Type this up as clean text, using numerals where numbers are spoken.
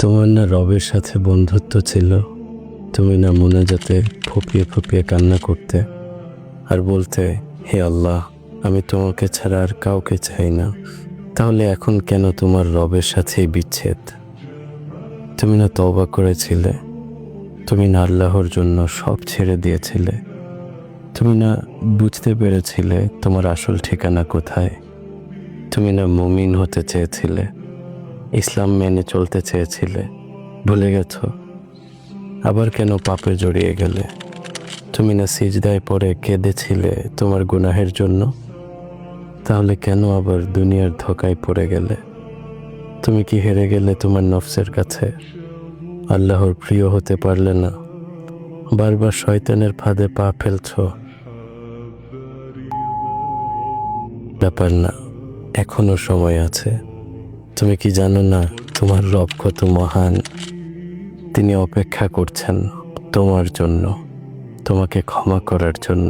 তোমার না রবের সাথে বন্ধুত্ব ছিল? তুমি না মোনাজাতে ফুঁপিয়ে ফুঁপিয়ে কান্না করতে আর বলতে, হে আল্লাহ, আমি তোমাকে ছাড়া আর কাউকে চাই না। তাহলে এখন কেন তোমার রবের সাথেই বিচ্ছেদ? তুমি না তওবা করেছিলে? তুমি না আল্লাহর জন্য সব ছেড়ে দিয়েছিলে? তুমি না বুঝতে পেরেছিলে তোমার আসল ঠিকানা কোথায়? তুমি না মুমিন হতে চেয়েছিলে, ইসলাম মেনে চলতে চেয়েছিলে? ভুলে গেছো? আবার কেন পাপে জড়িয়ে গেলে? তুমি না সিজদায় পড়ে কেঁদেছিলে তোমার গুনাহের জন্য? তাহলে কেন আবার দুনিয়ার ধোঁকায় পড়ে গেলে? তুমি কি হেরে গেলে তোমার নফসের কাছে? আল্লাহর প্রিয় হতে পারলে না? বারবার শয়তানের ফাঁদে পা ফেলছ? ব্যাপার না, এখনো সময় আছে। তুমি কি জানো না তোমার রব কত মহান? তিনি অপেক্ষা করছেন তোমার জন্য, তোমাকে ক্ষমা করার জন্য।